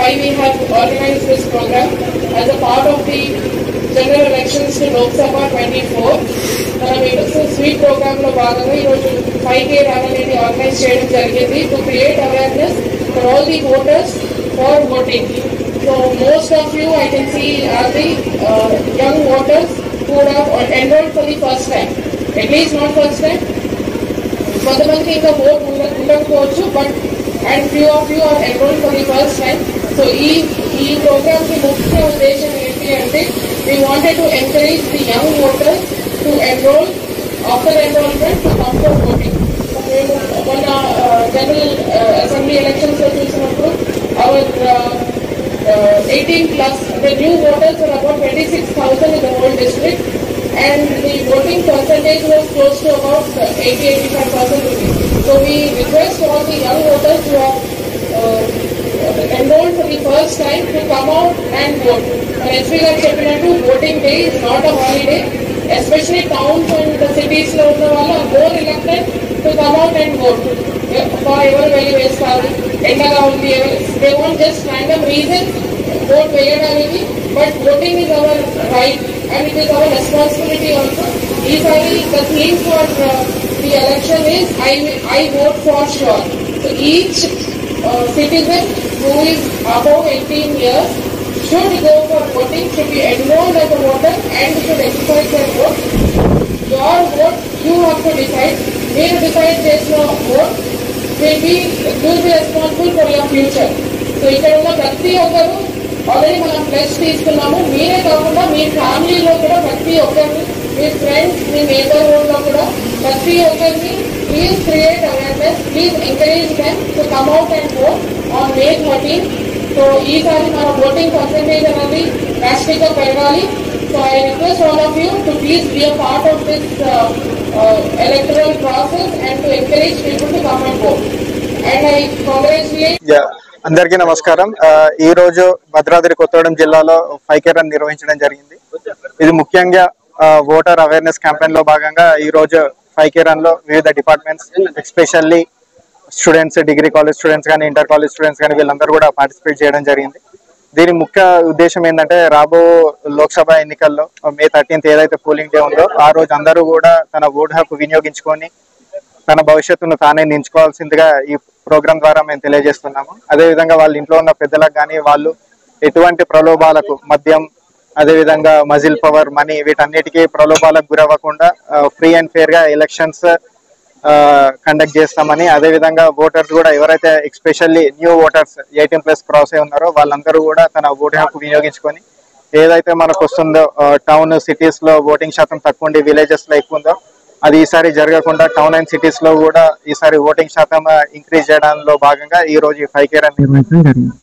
why we have organized this program as a part of the general elections to Lok Sabha 24. Sweet program lo bhaganga ee roju 5K run anedi organize cheyadam jarigindi to create awareness for all the voters for voting. So most of you I can see are the young voters who have enrolled for the first time. At least not first time. కొంతమందికి ఇంకా vote ఉండకపోవచ్చు, but and few of you are enroll for the first time. So ఈ program కి ముఖ్య ఉద్దేశం ఏంటి అంటే we wanted to encourage the young voters to enroll after enrollment to come for voting. So మేము మొన్న జనరల్ అసెంబ్లీ ఎలక్షన్స్ లో చూసినప్పుడు our 18 plus the new voters were about 26,000 in the whole district, and the voting percentage was close to about 80-85%. So we request all the young voters who are enrolled for the first time to come out and vote. And as we have చెప్పినట్టు voting day is not a holiday, especially towns and the cities లో ఉన్న వాళ్ళు are more reluctant to come out and vote. ఎవరు వెళ్ళి వేస్తారు, ఎండగా ఉంది, they want just random reasons vote వేయడానికి, but voting is our right and it is our responsibility also. Easily the theme for the election is I vote for sure. So each citizen who is above 18 years should go for voting, should be enrolled as a voter and should exercise their vote. Your vote you have to decide. మీరు decide చేసిన vote will be responsible for your future. So ఇక్కడ ఉన్న ప్రతి ఒక్కరు already మనం plus తీసుకున్నాము. మీరే కాకుండా మీ ఫ్యామిలీలో కూడా ప్రతి ఒక్కరిని, మీ ఫ్రెండ్స్, మీ నేబర్హుడ్ లో కూడా ప్రతి ఒక్కరిని please create awareness, please encourage them to come out and vote on May 13. So ఈసారి మన ఓటింగ్ పర్సెంటేజ్ అనేది డ్రాస్టిక్ గా పెరగాలి. So I request all of you to please be a part of this electoral process and to encourage people to come and vote. And I congratulate. అందరికీ నమస్కారం. ఈ రోజు భద్రాద్రి కొత్తగూడెం జిల్లాలో 5K రన్ నిర్వహించడం జరిగింది. ఇది ముఖ్యంగా ఓటర్ అవేర్నెస్ క్యాంపెయిన్ లో భాగంగా ఈ రోజు 5K రన్ లో వివిధ departments, especially students, degree college students కానీ, ఇంటర్ కాలేజ్ స్టూడెంట్స్ కానీ వీళ్ళందరూ కూడా పార్టిసిపేట్ చేయడం జరిగింది. దీని ముఖ్య ఉద్దేశం ఏంటంటే రాబో లోక్సభ ఎన్నికల్లో May 13 ఏదైతే పోలింగ్ డే ఉందో ఆ రోజు అందరూ కూడా తన ఓటు హక్కు వినియోగించుకొని తన భవిష్యత్తును తానే నించుకోవాల్సిందిగా ఈ ప్రోగ్రాం ద్వారా మేము తెలియజేస్తున్నాము. అదేవిధంగా వాళ్ళ ఇంట్లో ఉన్న పెద్దలకు కానీ వాళ్ళు ఎటువంటి ప్రలోభాలకు, మద్యం, అదేవిధంగా మజిల్ పవర్, మనీ, వీటన్నిటికీ ప్రలోభాలకు గురవ్వకుండా ఫ్రీ అండ్ ఫెయిర్ గా ఎలక్షన్స్ కండక్ట్ చేస్తామని, అదేవిధంగా ఓటర్స్ కూడా ఎవరైతే ఎస్పెషల్లీ న్యూ ఓటర్స్ 18+ క్రాస్ అయి ఉన్నారో వాళ్ళందరూ కూడా తన ఓటు హక్కు వినియోగించుకొని ఏదైతే మనకు వస్తుందో టౌన్, సిటీస్ లో ఓటింగ్ శాతం తక్కువ ఉండి విలేజెస్ లో ఎక్కువ ఉందో అది ఈసారి జరగకుండా టౌన్ అండ్ సిటీస్ లో కూడా ఈసారి ఓటింగ్ శాతం ఇంక్రీజ్ చేయడంలో భాగంగా ఈ రోజు 5K రన్ నిర్వహించడం జరిగింది.